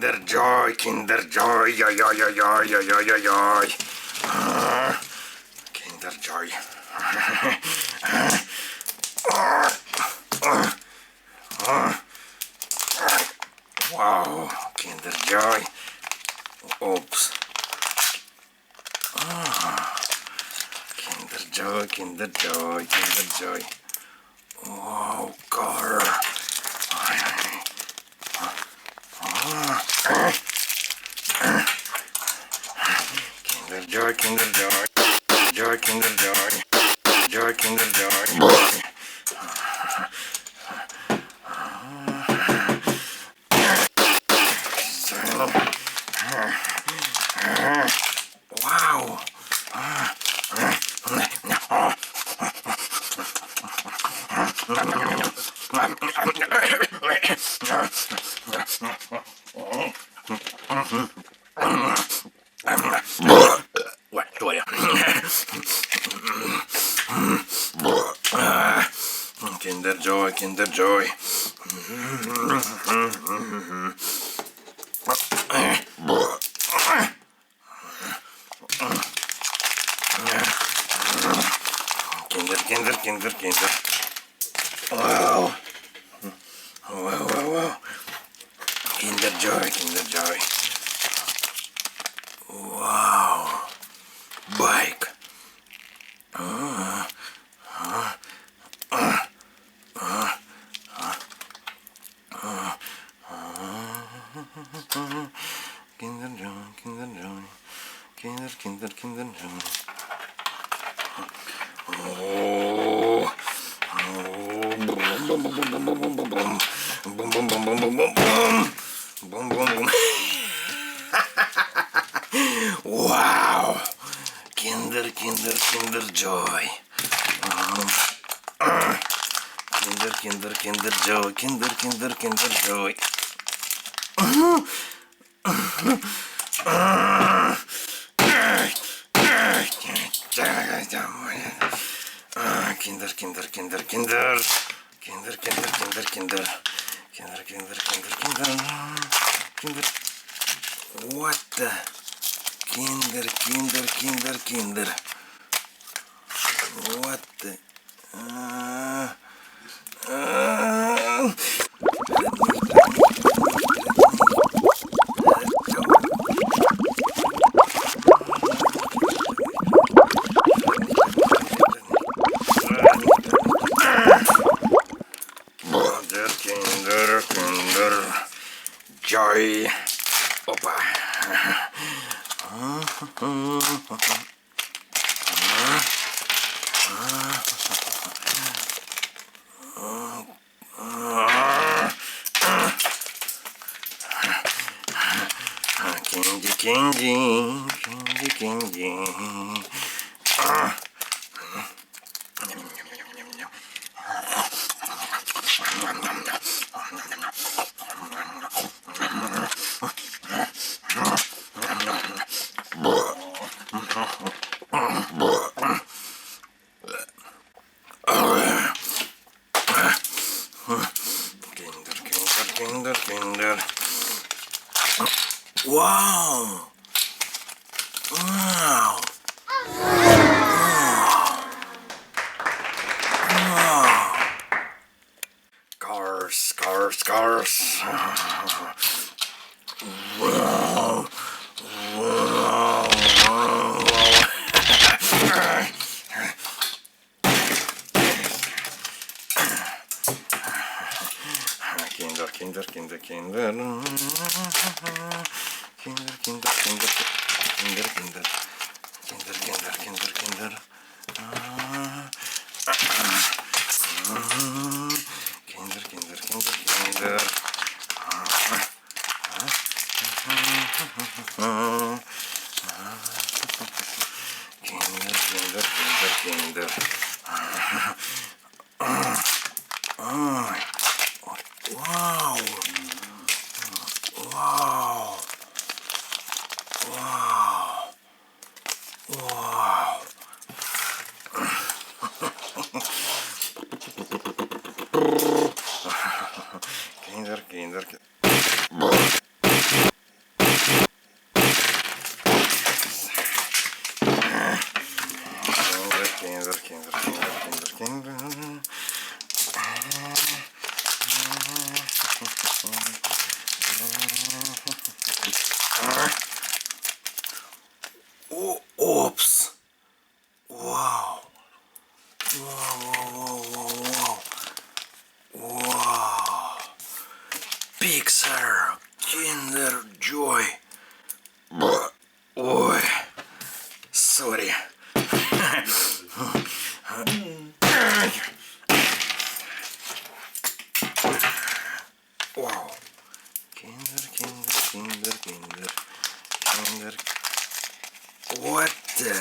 Киндер Джой, Киндер Джой, йой-йой-йой-йой-йой-йой-йой. Киндер Джой. Вау, Киндер Джой. Опс. Киндер Джой, Киндер Джой, Киндер Джой. Вау, кар. Киндер Джой, Киндер Джой. Джой, Киндер Джой. Джой, Киндер Джой. Вау. Что я? Киндер Джой, Киндер Джой. Киндер, Киндер, Киндер, Киндер. Вау. Вау, вау, вау. Киндер Джой, Киндер Джой. Вау. Байк. Киндер Джой, Киндер Джой. Киндер, Киндер, Киндер Джой. Бум-бум-бум-бум-бум. Вау! Киндер, Киндер, Киндер Джой. Киндер, Киндер, Киндер Джой. Киндер, Киндер, Киндер Джой. Киндер, Киндер, Киндер, Киндер. Киндер, Киндер, Киндер, Киндер. Киндер, Киндер, Киндер, Киндер. Киндер. What the? Киндер, Киндер, Киндер, Киндер. What the? Киндер, Киндер Джой. Опа. Кинди, Кинди, Кинди, Кинди. Киндер, Киндер. Вау! Вау! Cars, cars, cars. Wow! Wow! Kinder, Kinder, Kinder, Kinder. Kinder, Kinder, Kinder, Kinder, Kinder. Kinder, Kinder, Kinder, Kinder. Kinder, Kinder, Kinder, Kinder. Kinder, Kinder, Kinder, Kinder. Wow! Wow! Wow! Wow! Oh, oops. Wow. Wow, wow, wow, wow. Wow. Pixar. Киндер Джой. Ой. Sorry. Wow. Киндер, киндер, киндер, киндер. Киндер. What the?